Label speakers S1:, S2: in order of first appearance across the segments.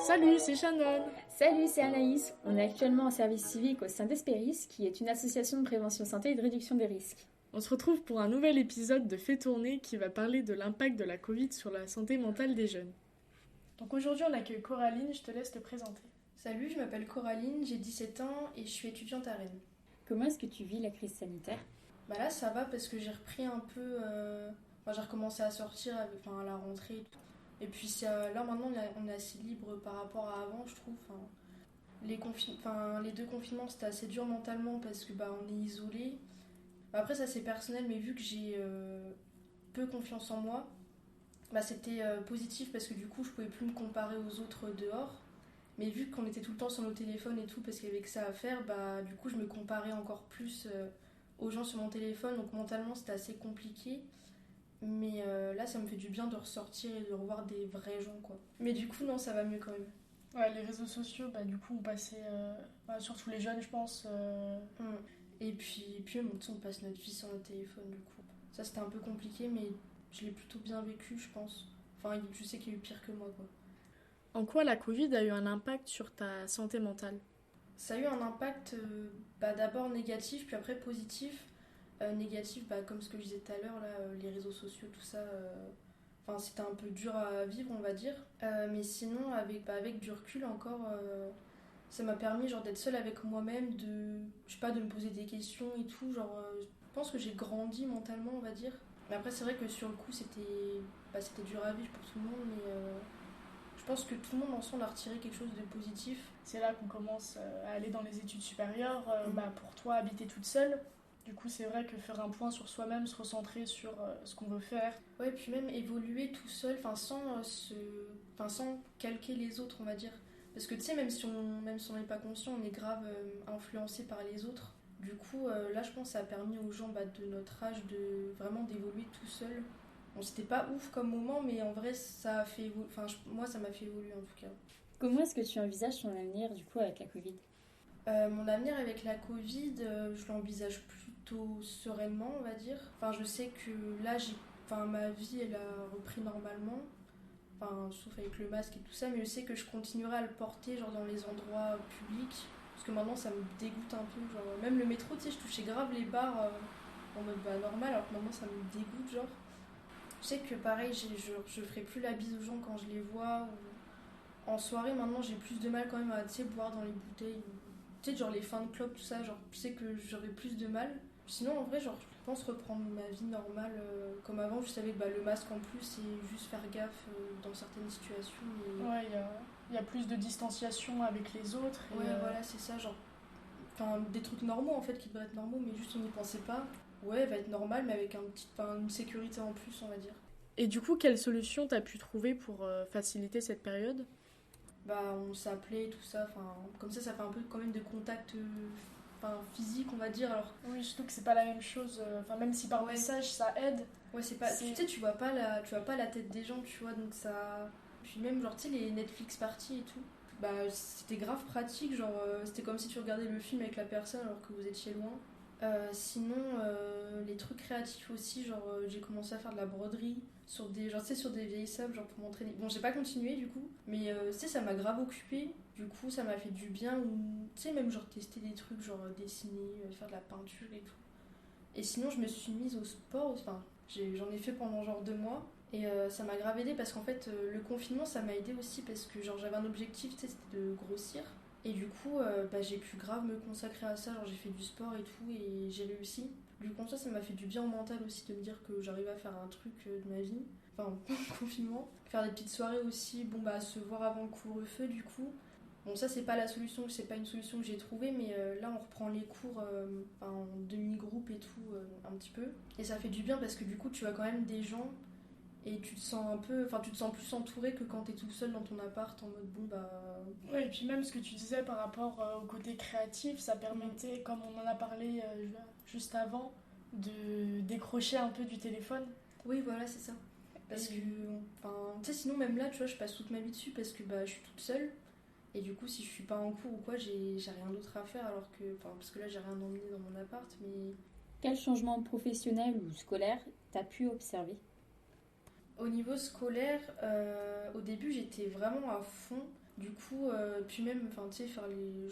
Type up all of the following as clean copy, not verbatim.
S1: Salut, c'est Shannon.
S2: Salut, c'est Anaïs. On est actuellement en service civique au sein d'Espéris, qui est une association de prévention santé et de réduction des risques.
S1: On se retrouve pour un nouvel épisode de Fait tourner qui va parler de l'impact de la Covid sur la santé mentale des jeunes. Donc aujourd'hui, on accueille Coraline, je te laisse te présenter.
S3: Salut, je m'appelle Coraline, j'ai 17 ans et je suis étudiante à Rennes.
S2: Comment est-ce que tu vis la crise sanitaire ?
S3: Bah là, ça va parce que j'ai repris un peu. J'ai recommencé à sortir à la rentrée et tout. Et puis là, maintenant, on est assez libre par rapport à avant, je trouve. Les deux confinements, c'était assez dur mentalement parce que on est isolé. Après, ça c'est personnel, mais vu que j'ai peu confiance en moi, c'était positif parce que du coup, je pouvais plus me comparer aux autres dehors. Mais vu qu'on était tout le temps sur nos téléphones et tout, parce qu'il y avait que ça à faire, du coup, je me comparais encore plus aux gens sur mon téléphone. Donc mentalement, c'était assez compliqué. Mais là, ça me fait du bien de ressortir et de revoir des vrais gens, quoi. Mais du coup, non, ça va mieux quand même.
S1: Ouais, les réseaux sociaux, du coup, on passait, surtout les jeunes, je pense.
S3: Et puis même, on passe notre vie sur notre téléphone, du coup. Ça, c'était un peu compliqué, mais je l'ai plutôt bien vécu, je pense. Enfin, je sais qu'il y a eu pire que moi, quoi.
S1: En quoi la Covid a eu un impact sur ta santé mentale ?
S3: Ça a eu un impact d'abord négatif, puis après positif. Négatif, comme ce que je disais tout à l'heure, là, les réseaux sociaux, tout ça, c'était un peu dur à vivre, on va dire. Mais sinon, avec du recul encore, ça m'a permis d'être seule avec moi-même, de me poser des questions et tout. Je pense que j'ai grandi mentalement, on va dire. Mais après, c'est vrai que sur le coup, c'était dur à vivre pour tout le monde, mais je pense que tout le monde ensemble a retiré quelque chose de positif.
S1: C'est là qu'on commence à aller dans les études supérieures. Pour toi, habiter toute seule. Du coup, c'est vrai que faire un point sur soi-même, se recentrer sur ce qu'on veut faire.
S3: Ouais, puis même évoluer tout seul, sans calquer les autres, on va dire. Parce que tu sais, même si on n'est pas conscient, on est grave influencé par les autres. Du coup, là, je pense que ça a permis aux gens de notre âge de vraiment d'évoluer tout seul. Bon, c'était pas ouf comme moment, mais en vrai, ça a fait moi, ça m'a fait évoluer en tout cas.
S2: Comment est-ce que tu envisages ton avenir, du coup, avec la Covid ?
S3: Mon avenir avec la Covid, je l'envisage plutôt sereinement, on va dire. Je sais que là, ma vie, elle a repris normalement. Sauf avec le masque et tout ça, mais je sais que je continuerai à le porter dans les endroits publics. Parce que maintenant, ça me dégoûte un peu. Même le métro, tu sais, je touchais grave les barres en mode normal, alors que maintenant, ça me dégoûte, genre. Je sais que pareil, je ferai plus la bise aux gens quand je les vois. Ou en soirée, maintenant, j'ai plus de mal quand même à, boire dans les bouteilles. Tu sais, les fins de club, tout ça, je sais que j'aurais plus de mal. Sinon, en vrai, je pense reprendre ma vie normale comme avant, juste avec le masque en plus et juste faire gaffe dans certaines situations.
S1: Ouais, il y a plus de distanciation avec les autres.
S3: Ouais, voilà, c'est ça, des trucs normaux en fait qui devraient être normaux, mais juste on n'y pensait pas. Ouais, elle va être normale, mais avec une sécurité en plus, on va dire.
S1: Et du coup, quelle solution t'as pu trouver pour faciliter cette période ?
S3: On s'appelait, tout ça, comme ça fait un peu quand même de contact physique, on va dire. Alors
S1: oui, surtout que c'est pas la même chose, même si par message ça aide.
S3: Ouais, c'est pas. Tu sais, tu vois pas la tête des gens, tu vois, donc ça. Puis même, tu sais, les Netflix parties et tout, c'était grave pratique, c'était comme si tu regardais le film avec la personne alors que vous étiez loin. Sinon, les trucs créatifs aussi, j'ai commencé à faire de la broderie sur sur des vieilles sables, pour m'entraîner. Bon, j'ai pas continué du coup, mais tu sais, ça m'a grave occupée. Du coup, ça m'a fait du bien. Tu sais, même tester des trucs, dessiner, faire de la peinture et tout. Et sinon, je me suis mise au sport, j'en ai fait pendant 2 mois. Et ça m'a grave aidé parce qu'en fait, le confinement, ça m'a aidé aussi parce que j'avais un objectif, tu sais, c'était de grossir. Et du coup, j'ai pu grave me consacrer à ça, j'ai fait du sport et tout, et j'ai réussi. Du coup, ça m'a fait du bien au mental aussi de me dire que j'arrivais à faire un truc de ma vie, pendant le confinement. Faire des petites soirées aussi, se voir avant le couvre-feu du coup. Bon, ça, c'est pas une solution que j'ai trouvée, mais là, on reprend les cours en demi-groupe et tout, un petit peu. Et ça fait du bien parce que du coup, tu vois quand même des gens et tu te sens tu te sens plus entouré que quand t'es tout seul dans ton appart en mode
S1: Ouais, et puis même ce que tu disais par rapport au côté créatif, ça permettait, comme on en a parlé juste avant, de décrocher un peu du téléphone.
S3: Oui, voilà, c'est ça. Parce que, tu sais, sinon, même là, tu vois, je passe toute ma vie dessus parce que je suis toute seule. Et du coup, si je suis pas en cours ou quoi, j'ai rien d'autre à faire alors que. Parce que là, j'ai rien emmené dans mon appart, mais.
S2: Quel changement professionnel ou scolaire t'as pu observer ?
S3: Au niveau scolaire, au début, j'étais vraiment à fond. Du coup, puis même, enfin, tu sais, faire les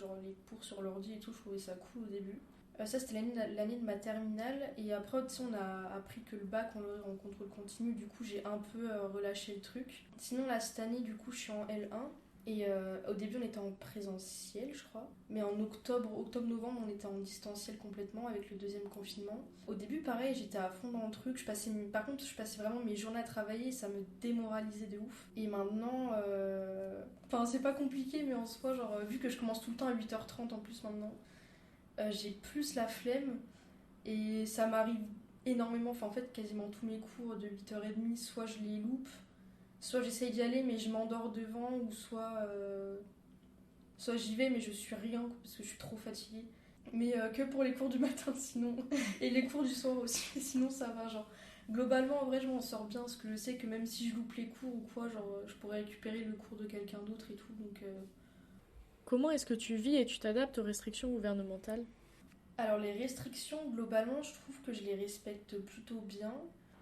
S3: cours sur l'ordi et tout, je trouvais ça cool au début. Ça, c'était l'année de ma terminale. Et après, tu sais, on a appris que le bac, on l'aurait en contrôle continu. Du coup, j'ai un peu relâché le truc. Sinon, là, cette année, du coup, je suis en L1. Et au début, on était en présentiel, je crois. Mais en octobre-novembre, on était en distanciel complètement avec le deuxième confinement. Au début, pareil, j'étais à fond dans le truc. Par contre, je passais vraiment mes journées à travailler et ça me démoralisait de ouf. Et maintenant, enfin, c'est pas compliqué, mais en soi, genre, vu que je commence tout le temps à 8h30 en plus maintenant, j'ai plus la flemme et ça m'arrive énormément. Enfin, en fait, quasiment tous mes cours de 8h30, soit je les loupe, soit j'essaye d'y aller mais je m'endors devant, ou soit j'y vais mais je suis rien parce que je suis trop fatiguée. Mais que pour les cours du matin sinon, et les cours du soir aussi, sinon ça va. Genre, globalement, en vrai, je m'en sors bien parce que je sais que même si je loupe les cours ou quoi, genre, je pourrais récupérer le cours de quelqu'un d'autre et tout. Donc,
S1: Comment est-ce que tu vis et tu t'adaptes aux restrictions gouvernementales?
S3: alors, les restrictions, globalement, je trouve que je les respecte plutôt bien.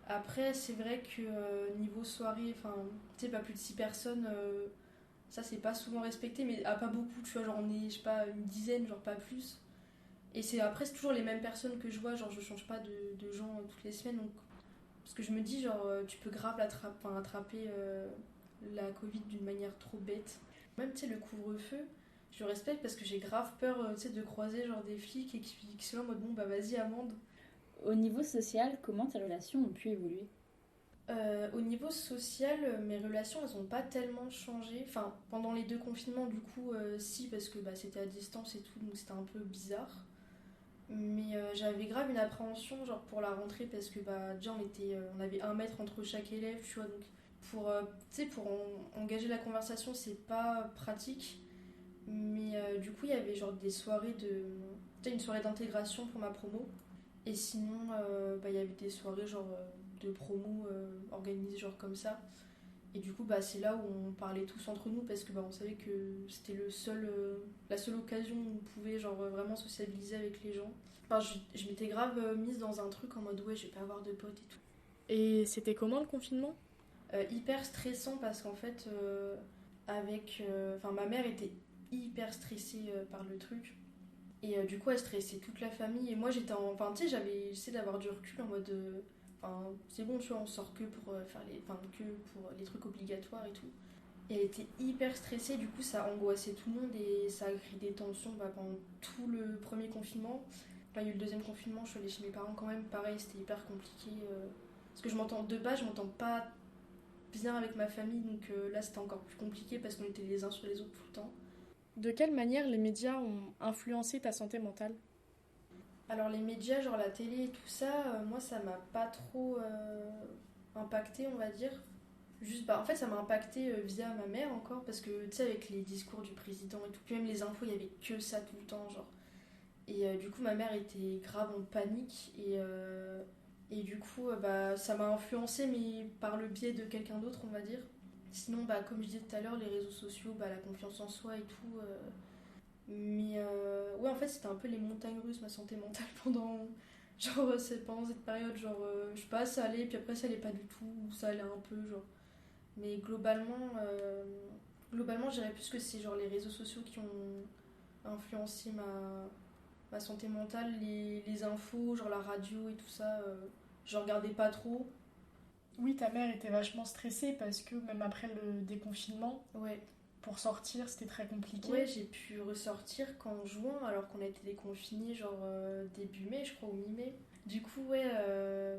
S3: Après, c'est vrai que niveau soirée, enfin, tu sais, pas plus de 6 personnes, ça c'est pas souvent respecté, mais pas beaucoup, tu vois, genre on est, je sais pas, une dizaine, genre pas plus. Et c'est toujours les mêmes personnes que je vois, genre je change pas de gens toutes les semaines, donc. Parce que je me dis, genre, tu peux grave attraper la Covid d'une manière trop bête. Même, tu sais, le couvre-feu, je respecte parce que j'ai grave peur, tu sais, de croiser genre des flics et qui sont là en mode bon, bah vas-y, amende.
S2: Au niveau social, comment tes relations ont pu évoluer?
S3: Au niveau social, mes relations, elles ont pas tellement changé. Enfin, pendant les 2 confinements, du coup, si, parce que bah, c'était à distance et tout, donc c'était un peu bizarre. Mais j'avais grave une appréhension, genre pour la rentrée, parce que bah, déjà on avait 1 mètre entre chaque élève, tu vois, donc tu sais, pour engager la conversation, c'est pas pratique. Mais du coup, il y avait genre des soirées tu sais, une soirée d'intégration pour ma promo. Et sinon, bah, il y avait des soirées genre de promo organisées genre comme ça. Et du coup, bah, c'est là où on parlait tous entre nous parce que bah, on savait que c'était la seule occasion où on pouvait genre vraiment sociabiliser avec les gens. Enfin, je m'étais grave mise dans un truc en mode ouais, je vais pas avoir de potes et tout.
S1: Et c'était comment le confinement?
S3: Hyper stressant parce qu'en fait, enfin, ma mère était hyper stressée par le truc. Et du coup, elle stressait toute la famille. Et moi, enfin, tu sais, j'essaie d'avoir du recul en mode. Enfin, c'est bon, tu vois, on sort que pour que pour les trucs obligatoires et tout. Et elle était hyper stressée, du coup, ça angoissait tout le monde et ça a créé des tensions pendant tout le premier confinement. Là, il y a eu le deuxième confinement, je suis allée chez mes parents quand même. Pareil, c'était hyper compliqué. Parce que de base, je m'entends pas bien avec ma famille, donc là, c'était encore plus compliqué parce qu'on était les uns sur les autres tout le temps.
S1: De quelle manière les médias ont influencé ta santé mentale?
S3: Alors les médias, genre la télé et tout ça, moi ça m'a pas trop impacté, on va dire. Juste, bah en fait ça m'a impacté via ma mère encore, parce que tu sais, avec les discours du président et tout, puis même les infos, il y avait que ça tout le temps, genre. Et du coup ma mère était grave en panique, et du coup bah ça m'a influencé, mais par le biais de quelqu'un d'autre, on va dire. Sinon, bah comme je disais tout à l'heure, les réseaux sociaux, bah la confiance en soi et tout. Mais ouais, en fait, c'était un peu les montagnes russes, ma santé mentale pendant cette période. Genre, je sais pas, ça allait, puis après, ça allait pas du tout, ou ça allait un peu, genre. Mais globalement, je dirais plus que c'est genre les réseaux sociaux qui ont influencé ma santé mentale, les infos, genre la radio et tout ça. Je regardais pas trop.
S1: Oui, ta mère était vachement stressée parce que même après le déconfinement,
S3: Ouais.
S1: pour sortir, c'était très compliqué.
S3: Ouais, j'ai pu ressortir qu'en juin, alors qu'on a été déconfinés, genre début mai, je crois, ou mi-mai. Du coup, ouais,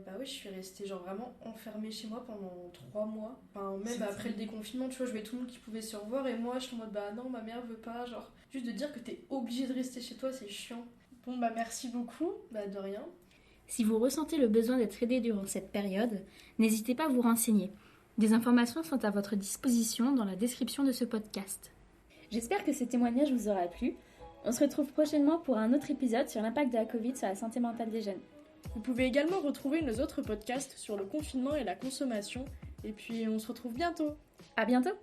S3: bah oui, je suis restée genre vraiment enfermée chez moi pendant 3 mois. Enfin, même après le déconfinement, tu vois, je voyais tout le monde qui pouvait se revoir et moi, je suis en mode bah non, ma mère veut pas. Genre, juste de dire que t'es obligé de rester chez toi, c'est chiant.
S1: Bon, bah merci beaucoup.
S3: Bah de rien.
S2: Si vous ressentez le besoin d'être aidé durant cette période, n'hésitez pas à vous renseigner. Des informations sont à votre disposition dans la description de ce podcast. J'espère que ce témoignage vous aura plu. On se retrouve prochainement pour un autre épisode sur l'impact de la Covid sur la santé mentale des jeunes.
S1: Vous pouvez également retrouver nos autres podcasts sur le confinement et la consommation. Et puis, on se retrouve bientôt.
S2: À bientôt!